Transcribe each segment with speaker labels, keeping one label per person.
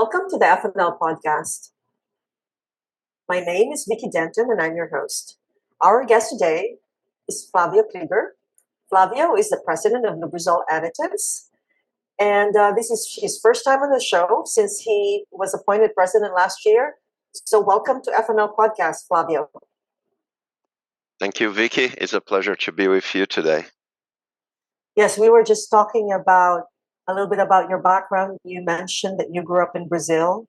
Speaker 1: Welcome to the F+L podcast. My name is Vicky Denton and I'm your host. Our guest today is Flavio Kliger. Flavio is the president of Lubrizol Additives, and this is his first time on the show since he was appointed president last year. So welcome to F+L podcast, Flavio.
Speaker 2: Thank you, Vicky. It's a pleasure to be with you today.
Speaker 1: Yes, we were just talking about a little bit about your background. You mentioned that you grew up in Brazil.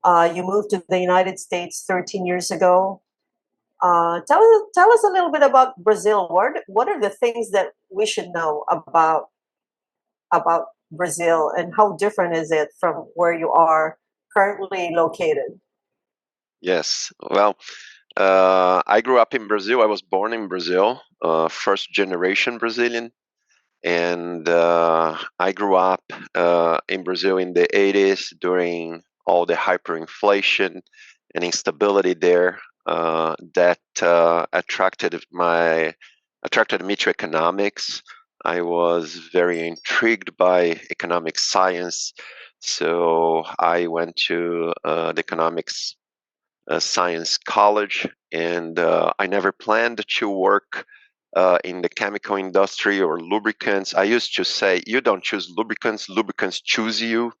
Speaker 1: You moved to the United States 13 years ago. Tell us a little bit about Brazil. What are the things that we should know about Brazil, and how different is it from where you are currently located?
Speaker 2: Yes. Well, I grew up in Brazil. I was born in Brazil, first generation Brazilian. And I grew up in Brazil in the 80s during all the hyperinflation and instability there that attracted me to economics. I was very intrigued by economic science, so I went to the economics science college, and I never planned to work in the chemical industry or lubricants. I used to say, you don't choose lubricants, lubricants choose you.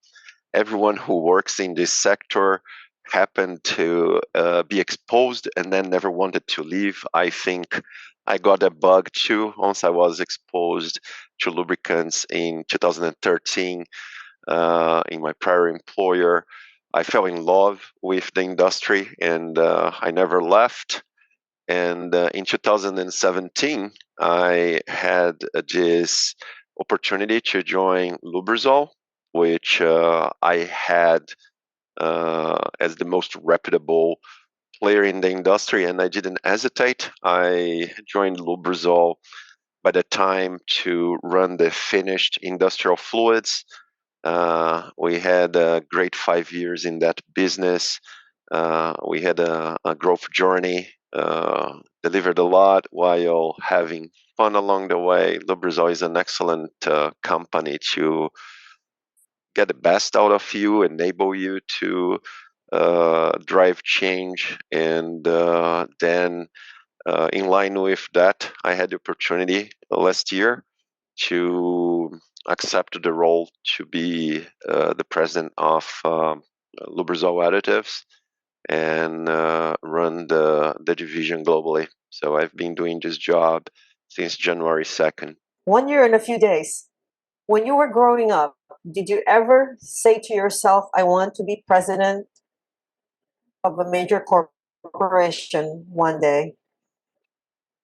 Speaker 2: Everyone who works in this sector happened to be exposed and then never wanted to leave. I think I got a bug too once I was exposed to lubricants in 2013 in my prior employer. I fell in love with the industry and I never left. And in 2017, I had this opportunity to join Lubrizol, which I had as the most reputable player in the industry, and I didn't hesitate. I joined Lubrizol by the time to run the finished industrial fluids. We had a great 5 years in that business. We had a growth journey, delivered a lot while having fun along the way. Lubrizol is an excellent company to get the best out of you, enable you to drive change, and then in line with that, I had the opportunity last year to accept the role to be the president of Lubrizol Additives and run the division globally. So I've been doing this job since January 2nd.
Speaker 1: 1 year and a few days. When you were growing up, did you ever say to yourself, I want to be president of a major corporation one day?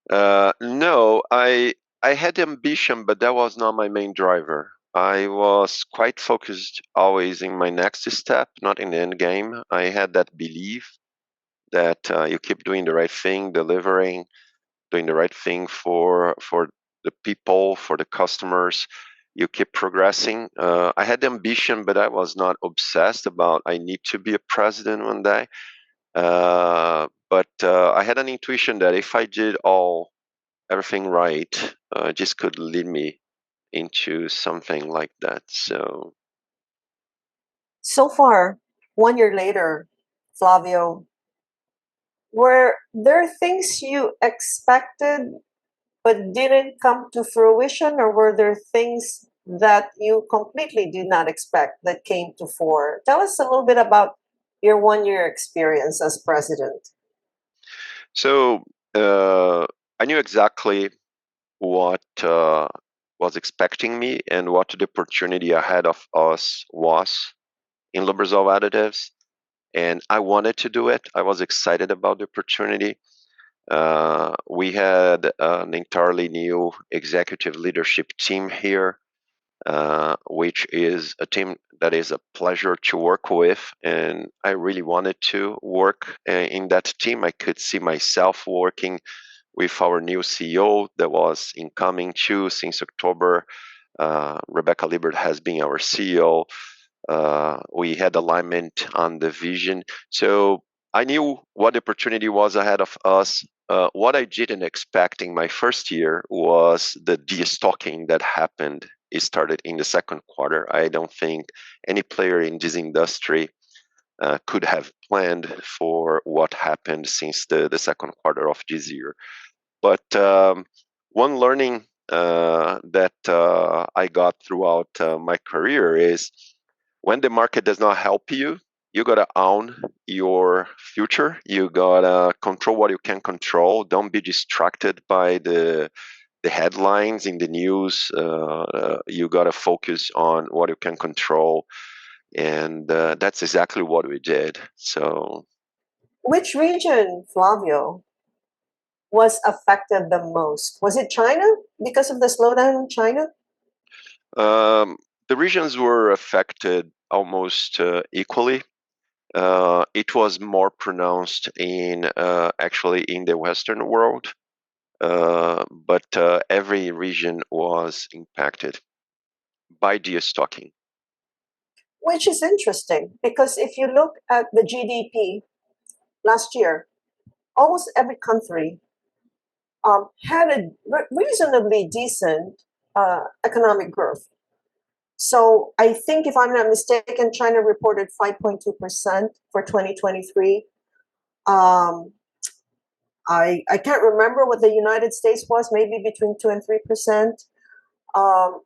Speaker 2: No, I had ambition, but that was not my main driver. I was quite focused always in my next step, not in the end game. I had that belief that you keep doing the right thing, delivering, doing the right thing for the people, for the customers. You keep progressing. I had ambition, but I was not obsessed about I need to be a president one day. But I had an intuition that if I did everything right, just could lead me into something like that.
Speaker 1: So far, 1 year later, Flavio, were there things you expected but didn't come to fruition, or were there things that you completely did not expect that came to fore? Tell us a little bit about your 1 year experience as president.
Speaker 2: So I knew exactly what was expecting me and what the opportunity ahead of us was in Lubrizol Additives, and I wanted to do it. I was excited about the opportunity. We had an entirely new executive leadership team here, which is a team that is a pleasure to work with, and I really wanted to work in that team. I could see myself working with our new CEO that was incoming too since October. Rebecca Liebert has been our CEO. We had alignment on the vision. So I knew what the opportunity was ahead of us. What I didn't expect in my first year was the destocking that happened. It started in the second quarter. I don't think any player in this industry could have planned for what happened since the second quarter of this year. But one learning that I got throughout my career is when the market does not help you, you gotta own your future. You gotta control what you can control. Don't be distracted by the headlines in the news. You gotta focus on what you can control, and that's exactly what we did. So,
Speaker 1: Which region, Flavio, was affected the most? Was it China because of the slowdown in China?
Speaker 2: um, the regions were affected almost equally. It was more pronounced in actually in the Western world, but every region was impacted by destocking.
Speaker 1: Which is interesting because if you look at the GDP last year, almost every country had a reasonably decent economic growth. So I think, if I'm not mistaken, China reported 5.2% for 2023. Um, I can't remember what the United States was, maybe between 2 and 3%. Um,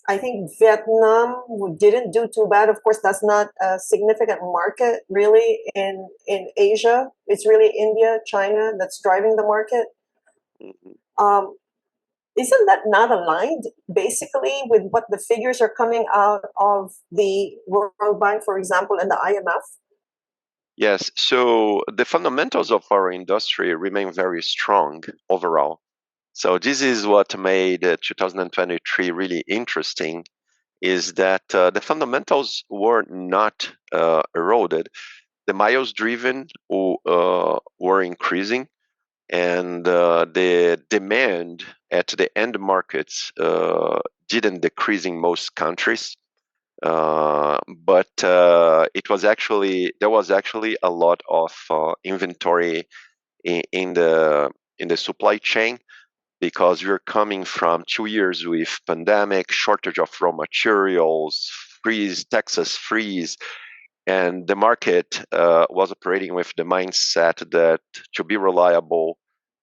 Speaker 1: I think Vietnam didn't do too bad. Of course, that's not a significant market really in Asia. It's really India, China that's driving the market.
Speaker 2: Mhm.
Speaker 1: Um, isn't that not aligned basically with what the figures are coming out of the World Bank, for example, and the IMF?
Speaker 2: Yes, so the fundamentals of our industry remain very strong overall. So this is what made 2023 really interesting, is that the fundamentals were not eroded. The miles driven were increasing, and the demand at the end markets didn't decrease in most countries. But there was actually a lot of inventory in the supply chain, because you're coming from 2 years with pandemic, shortage of raw materials, Texas freeze, and the market was operating with the mindset that to be reliable,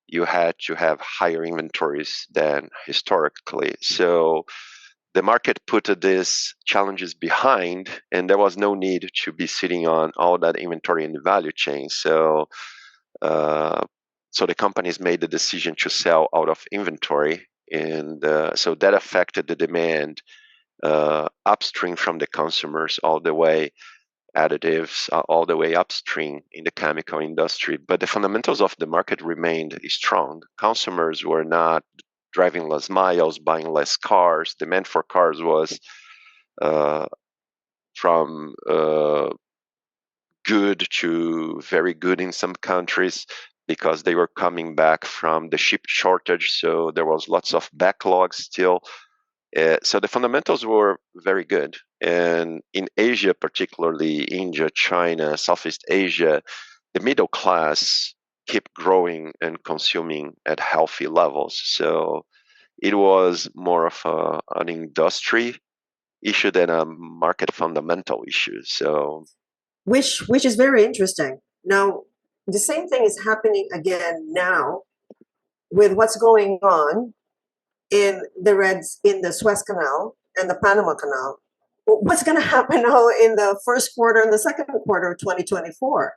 Speaker 2: you had to have higher inventories than historically. So the market put these challenges behind, and there was no need to be sitting on all that inventory in the value chain. Uh, so the companies made the decision to sell out of inventory, and so that affected the demand upstream from the consumers all the way additives all the way upstream in the chemical industry. But the fundamentals of the market remained strong. Consumers were not driving less miles, buying less cars. Demand for cars was uh, from good to very good in some countries, because they were coming back from the chip shortage. So there was lots of backlogs still. So the fundamentals were very good. And in Asia, particularly India, China, Southeast Asia, the middle class kept growing and consuming at healthy levels. So it was more of an industry issue than a market fundamental issue. So
Speaker 1: Which is very interesting. Now, the same thing is happening again now with what's going on in the Suez Canal and the Panama Canal. What's going to happen now in the first quarter and the second quarter of 2024?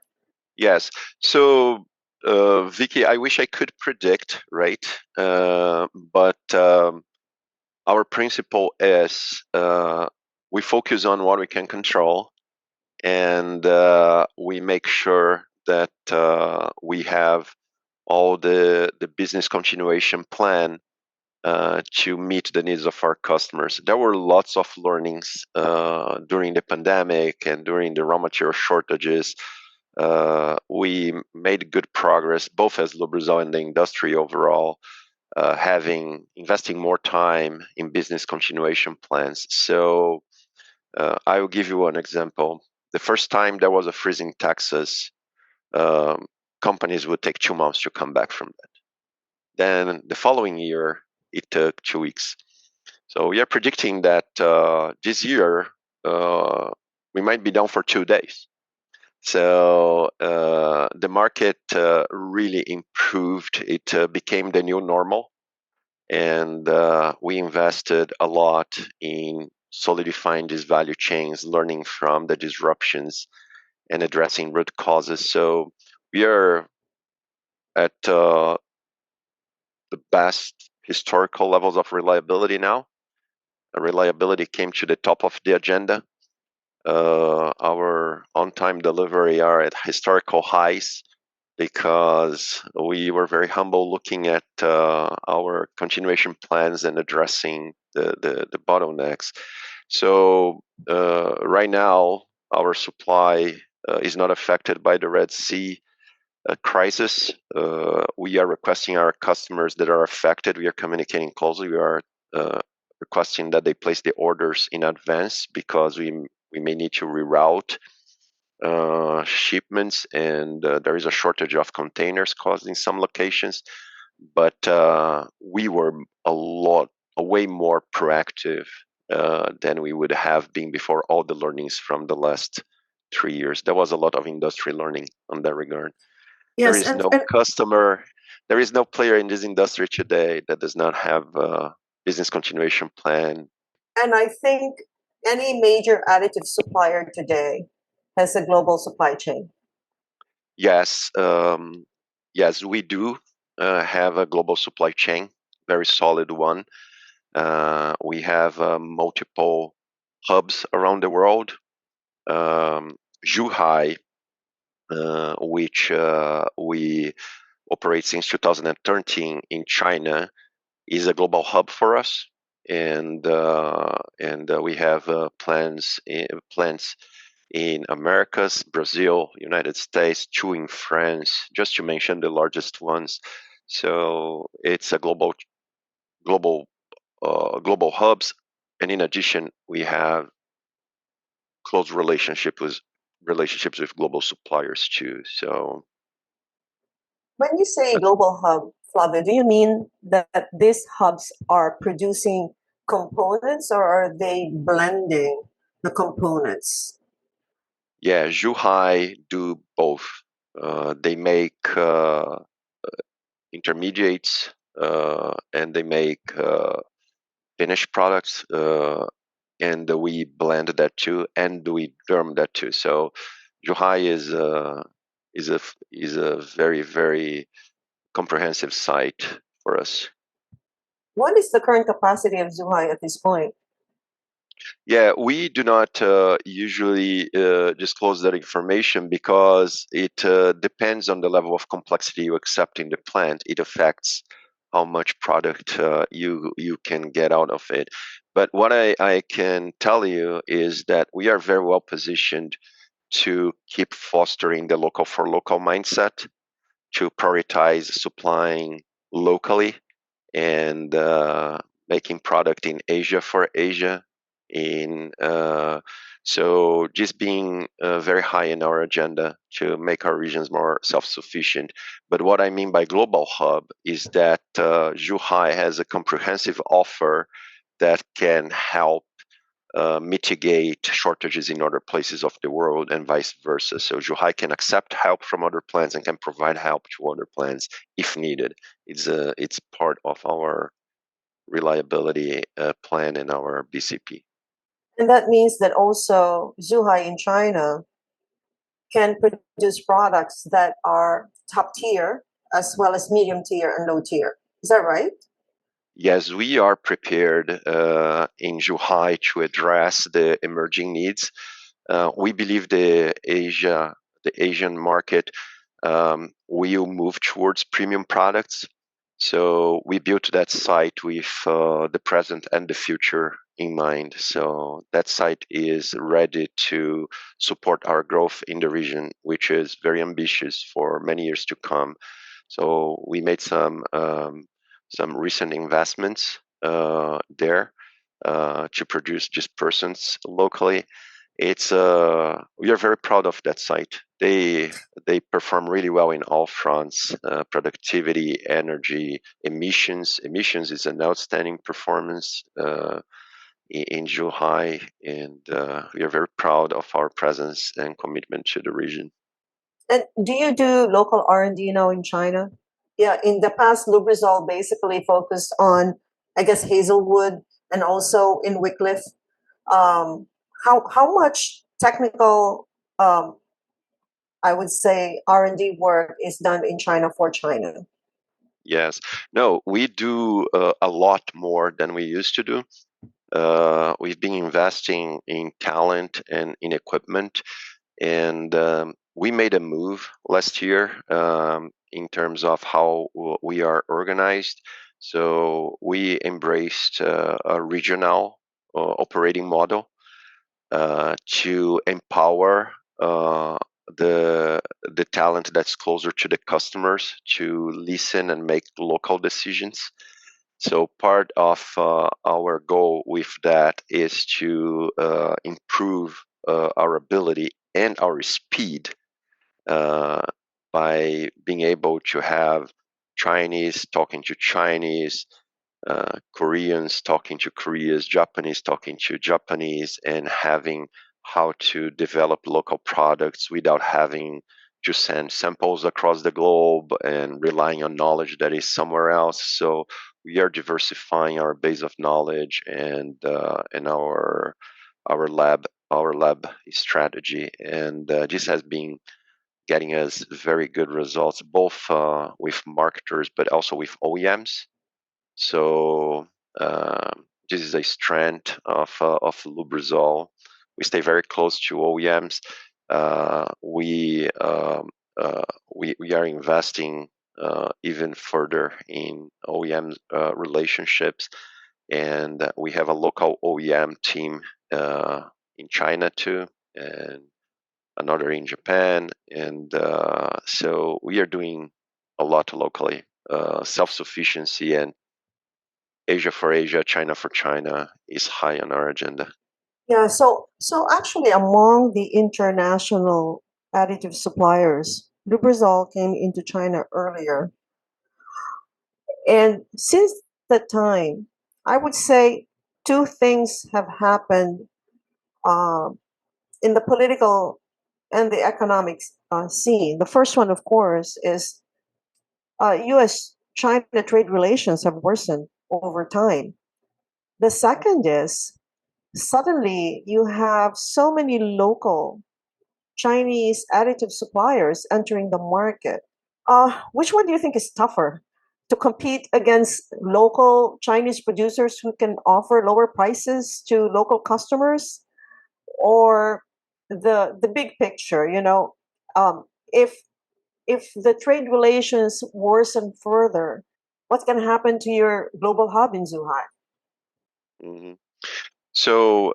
Speaker 2: yes, so Vicky, I wish I could predict, right? But our principle is we focus on what we can control, and we make sure that we have all the business continuation plan to meet the needs of our customers. There were lots of learnings during the pandemic and during the raw material shortages. We made good progress, both as Lubrizol and the industry overall, investing more time in business continuation plans. So I will give you one example. The first time there was a freeze in Texas, um, companies would take 2 months to come back from that. Then the following year, it took 2 weeks. So we are predicting that this year we might be down for 2 days. So the market really improved. It became the new normal, and we invested a lot in solidifying these value chains, learning from the disruptions, and addressing root causes. So we are at the best historical levels of reliability now. Reliability came to the top of the agenda. Our on-time delivery are at historical highs because we were very humble looking at our continuation plans and addressing the bottlenecks. So right now, our supply is not affected by the Red Sea crisis. We are requesting our customers that are affected. We are communicating closely. We are requesting that they place the orders in advance because we may need to reroute shipments, and there is a shortage of containers caused in some locations. But we were a way more proactive than we would have been before all the learnings from the last 3 years. There was a lot of industry learning on that regard. There
Speaker 1: Yes,
Speaker 2: is no customer, there is no player in this industry today that does not have a business continuation plan.
Speaker 1: and I think any major additive supplier today has a global supply chain.
Speaker 2: Yes, yes, we do have a global supply chain, very solid one. We have multiple hubs around the world. Zhuhai, which we operate since 2013 in China, is a global hub for us, and we have plants in Americas, Brazil, United States, two in France, just to mention the largest ones. So it's a global hubs, and in addition, we have close relationships with global suppliers too. So
Speaker 1: When you say global hub, Flavio, do you mean that these hubs are producing components or are they blending the components?
Speaker 2: yeah, Zhuhai do both. They make intermediates and they make finished products, and we blend that too, and we derm that too. So Zhuhai is a very comprehensive site for us.
Speaker 1: What is the current capacity of Zhuhai at this point?
Speaker 2: Yeah, we do not usually disclose that information because it depends on the level of complexity you accept in the plant. It affects how much product you can get out of it. But what I can tell you is that we are very well positioned to keep fostering the local for local mindset, to prioritize supplying locally and making product in Asia for Asia. In so just being very high in our agenda to make our regions more self-sufficient. But what I mean by global hub is that Zhuhai has a comprehensive offer that can help mitigate shortages in other places of the world and vice versa. So Zhuhai can accept help from other plants and can provide help to other plants if needed. It's part of our reliability plan in our BCP.
Speaker 1: And that means that also Zhuhai in China can produce products that are top tier as well as medium tier and low tier. Is that right?
Speaker 2: Yes, we are prepared in Zhuhai to address the emerging needs. We believe the Asian market will move towards premium products. So we built that site with the present and the future in mind. So that site is ready to support our growth in the region, which is very ambitious for many years to come. So we made some recent investments there to produce dispersants locally. It's we are very proud of that site. They perform really well in all fronts: productivity, energy, emissions. Emissions is an outstanding performance in Zhuhai, and we are very proud of our presence and commitment to the region.
Speaker 1: And do you do local R&D now in China? Yeah, in the past, Lubrizol basically focused on, I guess, Hazelwood and also in Wycliffe. Um, how much technical, I would say, R&D work is done in China for China?
Speaker 2: Yes. No, we do a lot more than we used to do. We've been investing in talent and in equipment, and we made a move last year in terms of how we are organized. So we embraced a regional operating model to empower the the talent that's closer to the customers to listen and make local decisions. So part of our goal with that is to improve our ability and our speed uh, by being able to have Chinese talking to Chinese, Koreans talking to Koreans, Japanese talking to Japanese, and having how to develop local products without having to send samples across the globe and relying on knowledge that is somewhere else. So we are diversifying our base of knowledge and our lab strategy, and this has been getting us very good results, both with marketers but also with OEMs. So this is a strength of Lubrizol. We stay very close to OEMs. Uh, we, um, we are investing even further in OEM relationships, and we have a local OEM team in China too, and another in Japan, and so we are doing a lot locally. Self-sufficiency and Asia for Asia, China for China is high on our agenda.
Speaker 1: Yeah, so actually among the international additive suppliers, Lubrizol came into China earlier. And since that time, I would say two things have happened um, in the political and the economic scene. The first one, of course, is US China trade relations have worsened over time. The second is suddenly you have so many local Chinese additive suppliers entering the market. Which one do you think is tougher? To compete against local Chinese producers who can offer lower prices to local customers, or the big picture? If the trade relations worsen further, what's going to happen to your global hub in Zhuhai?
Speaker 2: Mhm. So,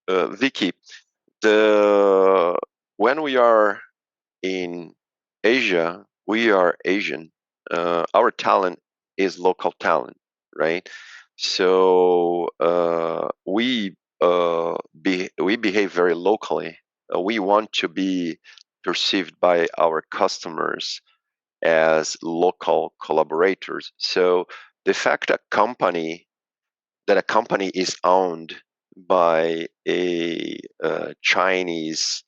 Speaker 2: Vicky, the when we are in Asia, we are Asian. Our talent is local talent, right? So we behave very locally. We want to be perceived by our customers as local collaborators. So the fact that a company is owned by a Chinese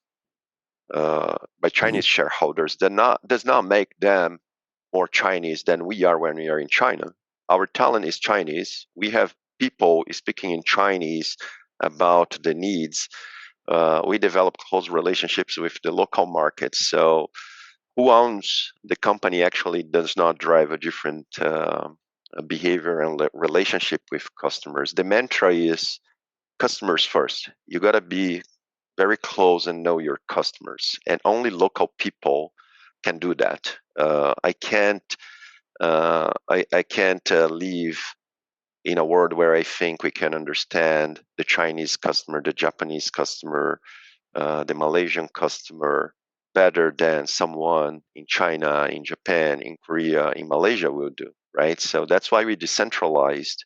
Speaker 2: shareholders does not make them more Chinese than we are when we are in China. Our talent is Chinese. We have people speaking in Chinese about the needs. We develop close relationships with the local markets. So who owns the company actually does not drive a different behavior and relationship with customers. The mantra is customers first. You got to be very close and know your customers, and only local people can do that. I can't live in a world where I think we can understand the Chinese customer, the Japanese customer, the Malaysian customer better than someone in China, in Japan, in Korea, in Malaysia will do, right? So that's why we decentralized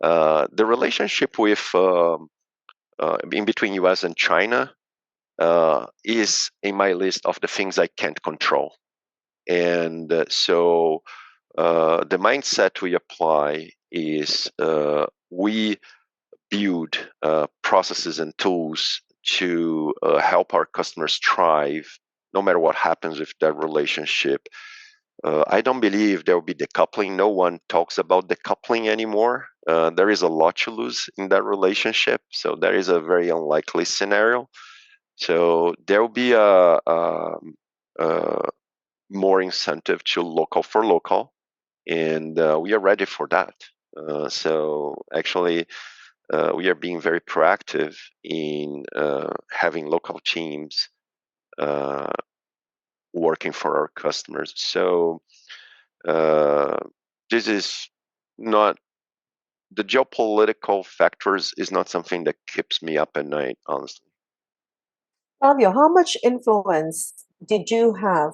Speaker 2: the relationship with in between US and China is in my list of the things I can't control. And the mindset we apply is we build processes and tools to help our customers thrive, no matter what happens with that relationship. I don't believe there will be decoupling. No one talks about decoupling anymore. There is a lot to lose in that relationship, so that is a very unlikely scenario. So there will be a more incentive to local for local, and we are ready for that. So actually, we are being very proactive in having local teams working for our customers. So this is not the geopolitical factors is not something that keeps me up at night, honestly.
Speaker 1: Fabio, how much influence did you have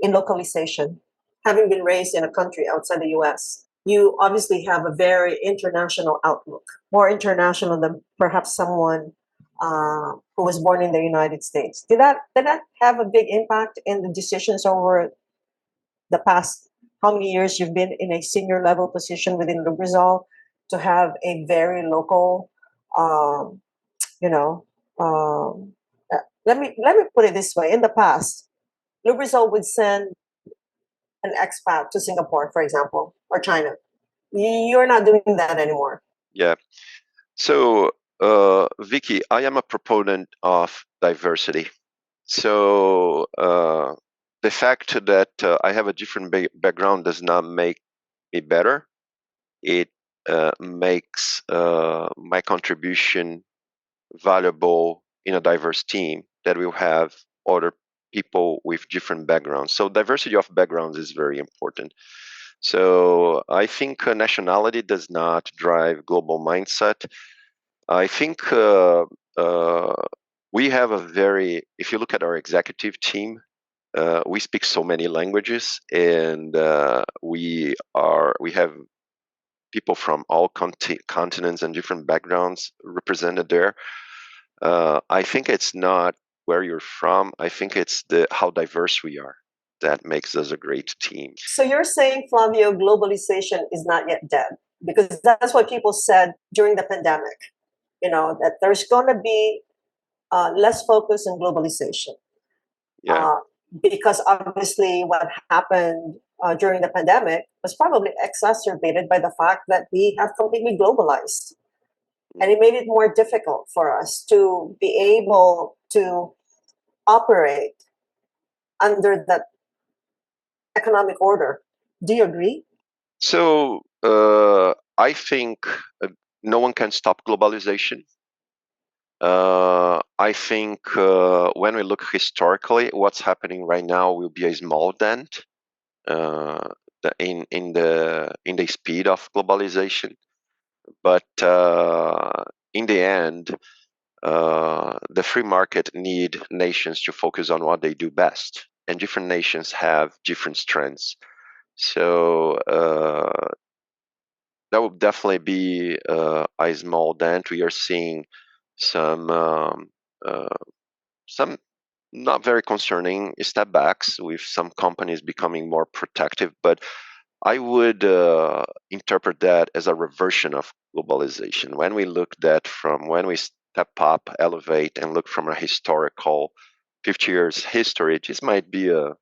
Speaker 1: in localization? Having been raised in a country outside the US, you obviously have a very international outlook, more international than perhaps someone who was born in the United States. Did that have a big impact in the decisions over the past how many years you've been in a senior level position within Lubrizol to have a very local, um, you know, let me put it this way. In the past, Lubrizol would send an expat to Singapore, for example, or China. You're not doing that anymore.
Speaker 2: Yeah. So, Vicky, I am a proponent of diversity. So, the fact that I have a different background does not make me better. It makes my contribution valuable in a diverse team that will have other people with different backgrounds. So diversity of backgrounds is very important. So I think nationality does not drive global mindset. I think we have a very, if you look at our executive team, we speak so many languages, and we have people from all continents and different backgrounds represented there. I think it's not where you're from. I think it's the how diverse we are that makes us a great team.
Speaker 1: So you're saying, Flavio, globalization is not yet dead, because that's what people said during the pandemic. That there's going to be less focus on globalization.
Speaker 2: Yeah.
Speaker 1: Because obviously what happened during the pandemic was probably exacerbated by the fact that we have completely globalized. And it made it more difficult for us to be able to operate under that economic order. Do you agree?
Speaker 2: So I think no one can stop globalization. I think when we look historically, what's happening right now will be a small dent in the speed of globalization. But in the end, the free market need nations to focus on what they do best, and different nations have different strengths. So that would definitely be a small dent. We are seeing some uh, some not very concerning step backs with some companies becoming more protective, but I would interpret that as a reversion of globalization. When we look when we step up, elevate, and look from a historical 50 years history, this might be a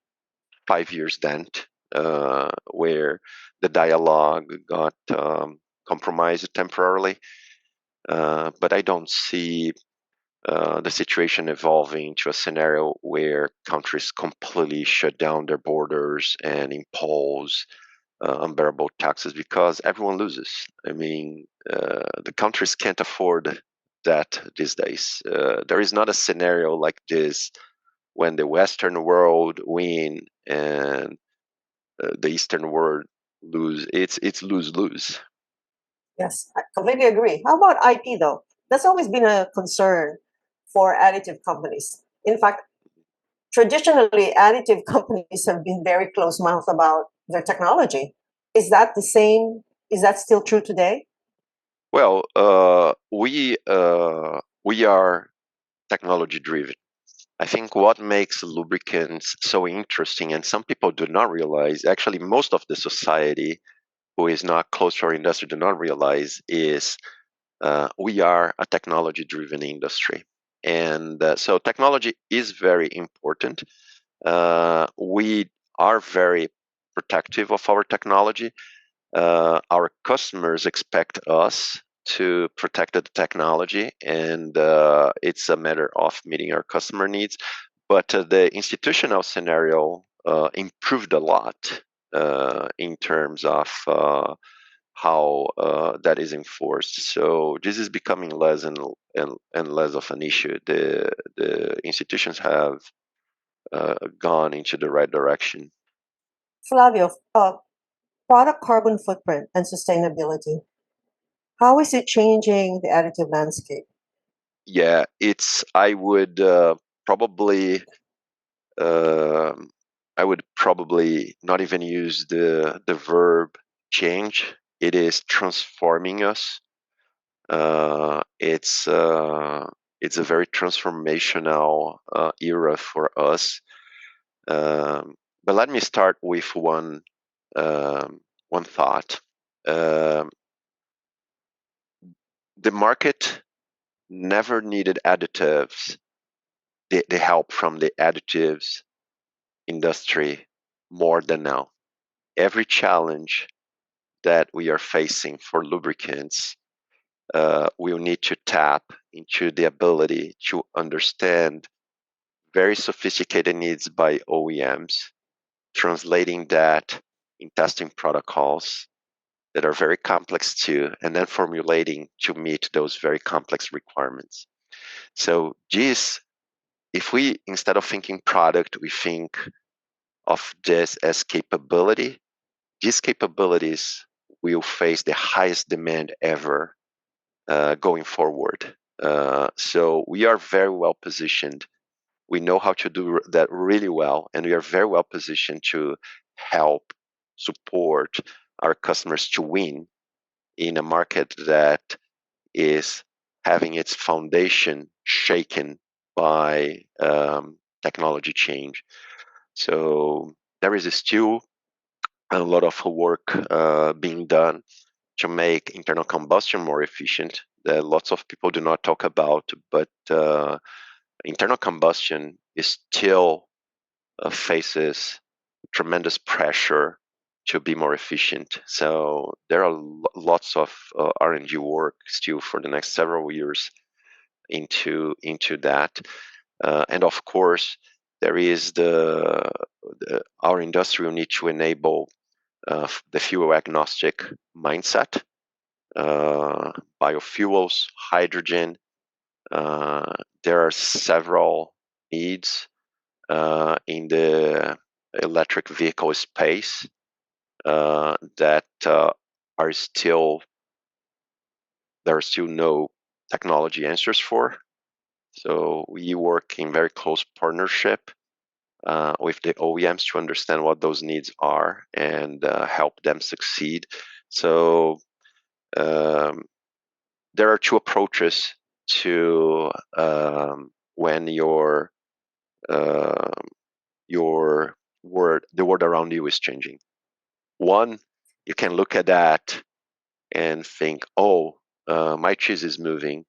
Speaker 2: 5 years dent where the dialogue got compromised temporarily. But I don't see the situation evolving to a scenario where countries completely shut down their borders and impose unbearable taxes, because everyone loses. I mean, the countries can't afford that these days. There is not a scenario like this when the Western world win and the Eastern world lose. It's lose lose.
Speaker 1: Yes, I completely agree. How about IP though? That's always been a concern for additive companies. In fact, traditionally, additive companies have been very close mouth about their technology. Is that the same? Is that still true today?
Speaker 2: Well, we are technology driven. I think what makes lubricants so interesting, and some people do not realize, actually, most of the society who is not close to our industry do not realize, is we are a technology-driven industry. And so technology is very important. We are very protective of our technology. Our customers expect us to protect the technology, and it's a matter of meeting our customer needs. But the institutional scenario improved a lot in terms of how that is enforced. So this is becoming less and less of an issue. The institutions have gone into the right direction.
Speaker 1: Flavio, product carbon footprint and sustainability. How is it changing the additive landscape?
Speaker 2: Yeah, it's. Probably. Um I would probably not even use the verb change. It is transforming us. It's a very transformational era for us. But let me start with one thought. Um, the market never needed additives, the help from the additives industry more than now. Every challenge that we are facing for lubricants, we'll need to tap into the ability to understand very sophisticated needs by OEMs, translating that in testing protocols that are very complex too, and then formulating to meet those very complex requirements. So this, if we, instead of thinking product, we think of this as capability, these capabilities will face the highest demand ever going forward. So we are very well positioned. We know how to do that really well, and we are very well positioned to help support our customers to win in a market that is having its foundation shaken by technology change. So there is still a lot of work being done to make internal combustion more efficient that lots of people do not talk about, but internal combustion is still faces tremendous pressure to be more efficient. So there are lots of R&D work still for the next several years into that, and of course there is our industry will need to enable the fuel agnostic mindset, biofuels, hydrogen. There are several needs in the electric vehicle space that are still there are still no technology answers for. So we work in very close partnership with the OEMs to understand what those needs are and help them succeed. So um, there are two approaches to when uh, the world around you is changing. One, you can look at that and think, oh, my cheese is moving.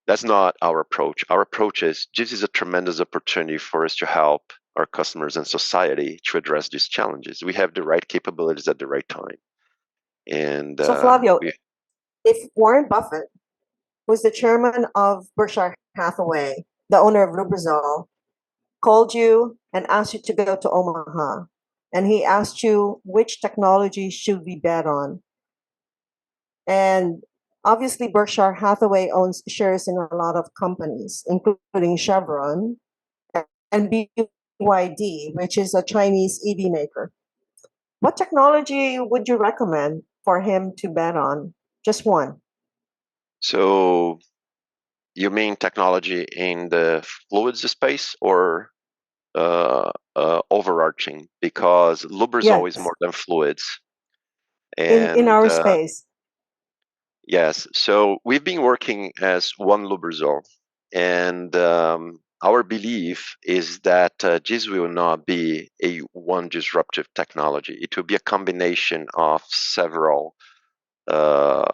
Speaker 2: That's not our approach. Our approach is this is a tremendous opportunity for us to help our customers and society to address these challenges. We have the right capabilities at the right time. And
Speaker 1: So, Flavio, if Warren Buffett, who's the chairman of Berkshire Hathaway, the owner of Lubrizol, called you and asked you to go to Omaha, and he asked you which technology should we bet on, and obviously Berkshire Hathaway owns shares in a lot of companies, including Chevron and BYD, which is a Chinese EV maker. What technology would you recommend for him to bet on? Just one.
Speaker 2: so you mean technology in the fluids space or overarching? Because Lubrizol is
Speaker 1: Yes,
Speaker 2: more than fluids.
Speaker 1: in
Speaker 2: And
Speaker 1: our space.
Speaker 2: yes, so we've been working as one Lubrizol, and our belief is that this will not be a one disruptive technology. It will be a combination of several uh,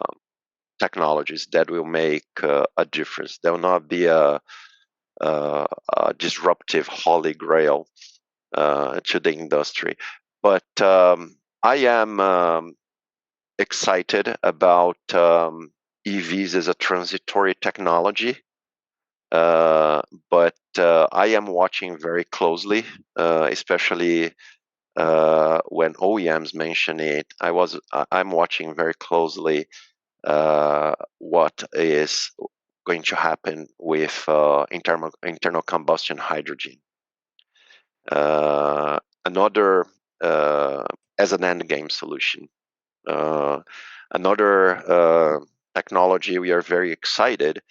Speaker 2: technologies that will make a difference. There will not be a disruptive holy grail to the industry. But I am excited about EVs as a transitory technology. But I am watching very closely, especially when OEMs mention it. I'm watching very closely what is going to happen with internal combustion hydrogen. Another as an end game solution. Another technology we are very excited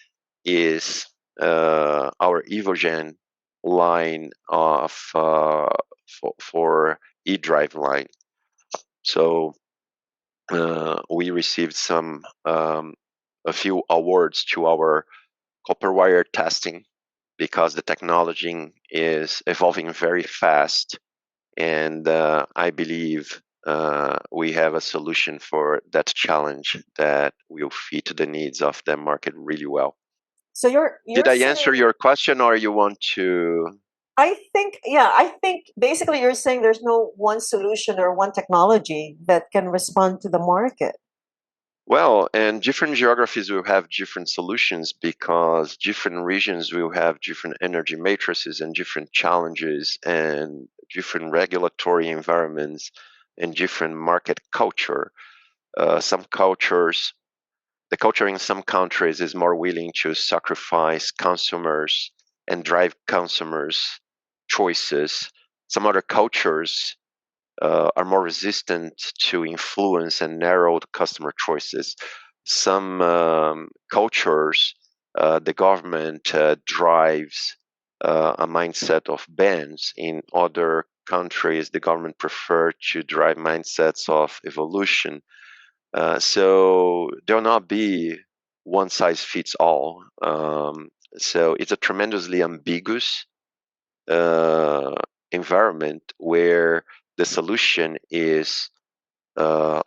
Speaker 2: is our Evogen line of for e-drive line. So we received a few awards to our copper wire testing because the technology is evolving very fast, and I believe we have a solution for that challenge that will fit the needs of the market really well.
Speaker 1: So you're
Speaker 2: Did I answer
Speaker 1: saying,
Speaker 2: your question, or you want to?
Speaker 1: I think basically you're saying there's no one solution or one technology that can respond to the market.
Speaker 2: Well, and different geographies will have different solutions because different regions will have different energy matrices and different challenges and different regulatory environments and different market culture. Some cultures, the culture in some countries is more willing to sacrifice consumers and drive consumers' choices. Some other cultures are more resistant to influence and narrowed customer choices. Some cultures, the government drives a mindset of bans. In other countries, the government prefer to drive mindsets of evolution. So there will not be one size fits all. So it's a tremendously ambiguous environment where the solution is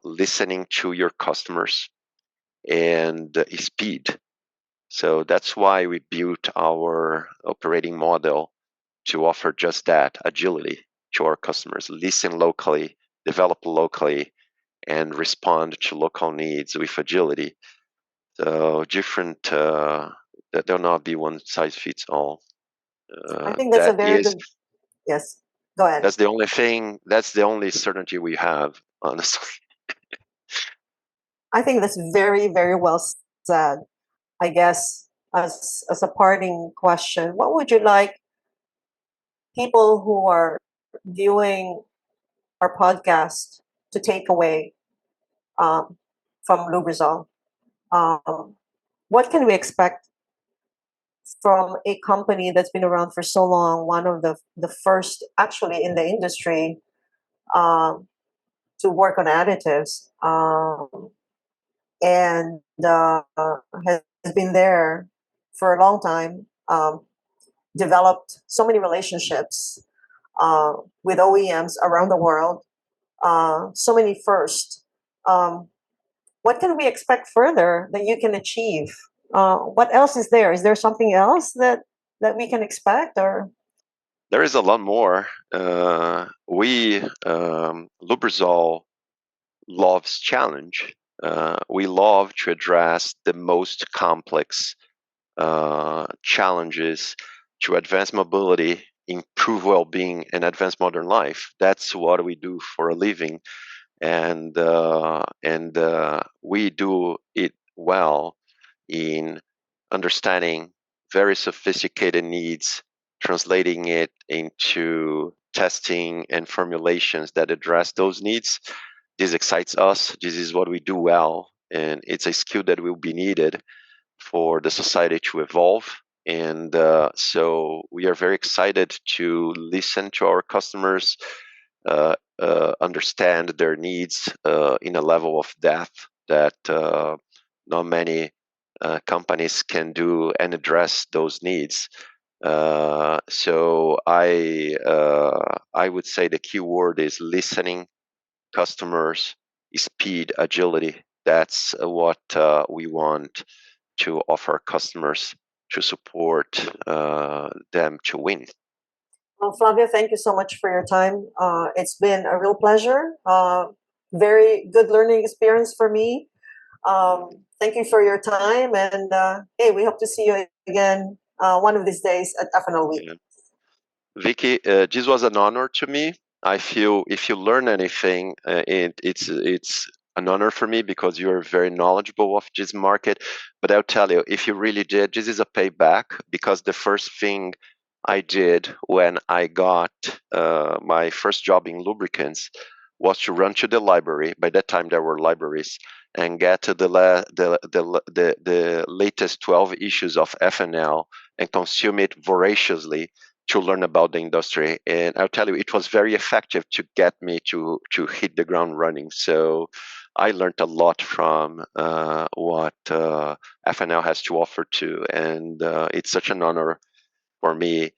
Speaker 2: listening to your customers and speed. So that's why we built our operating model to offer just that, agility to our customers. Listen locally, develop locally, and respond to local needs with agility. So different, that will not be one size fits all.
Speaker 1: I think that's a
Speaker 2: That
Speaker 1: very
Speaker 2: is
Speaker 1: good, yes, go ahead.
Speaker 2: That's the only thing. That's the only certainty we have, honestly.
Speaker 1: I think that's very, very well said. I guess as a parting question, what would you like people who are viewing our podcast to take away um, from Lubrizol? What can we expect from a company that's been around for so long, one of the first actually in the industry um, to work on additives, and has been there for a long time, developed so many relationships with OEMs around the world, so many first. What can we expect further that you can achieve? What else is there? Is there something else that we can expect, or?
Speaker 2: There is a lot more. We Lubrizol loves challenge. We love to address the most complex challenges to advance mobility, improve well-being, and advance modern life. That's what we do for a living, and we do it well in understanding very sophisticated needs, translating it into testing and formulations that address those needs. This excites us. This is what we do well, and it's a skill that will be needed for the society to evolve. And so we are very excited to listen to our customers, understand their needs in a level of depth that not many companies can do and address those needs. So I would say the key word is listening, customers, speed, agility. that's what we want to offer customers to support them to win.
Speaker 1: Well, Flavio, thank you so much for your time. It's been a real pleasure. Very good learning experience for me. Thank you for your time, and hey, we hope to see you again one of these days at F+L Week.
Speaker 2: Yeah. Vicky, this was an honor to me. I feel if you learn anything, it's an honor for me because you're very knowledgeable of this market. But I'll tell you, if you really did, this is a payback because the first thing I did when I got my first job in lubricants was to run to the library. By that time, there were libraries, and get to the latest 12 issues of F+L and consume it voraciously to learn about the industry. And I'll tell you, it was very effective to get me to hit the ground running. So I learned a lot from what F+L has to offer too. And it's such an honor for me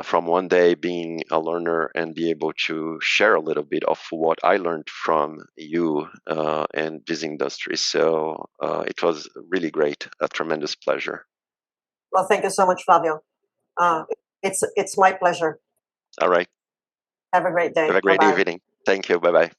Speaker 2: from one day being a learner and be able to share a little bit of what I learned from you and this industry. So it was really great, a tremendous pleasure.
Speaker 1: Well, thank you so much, Flavio. It's my pleasure.
Speaker 2: All right.
Speaker 1: Have a great day.
Speaker 2: Have a great
Speaker 1: Bye-bye.
Speaker 2: evening. Thank you. Bye-bye.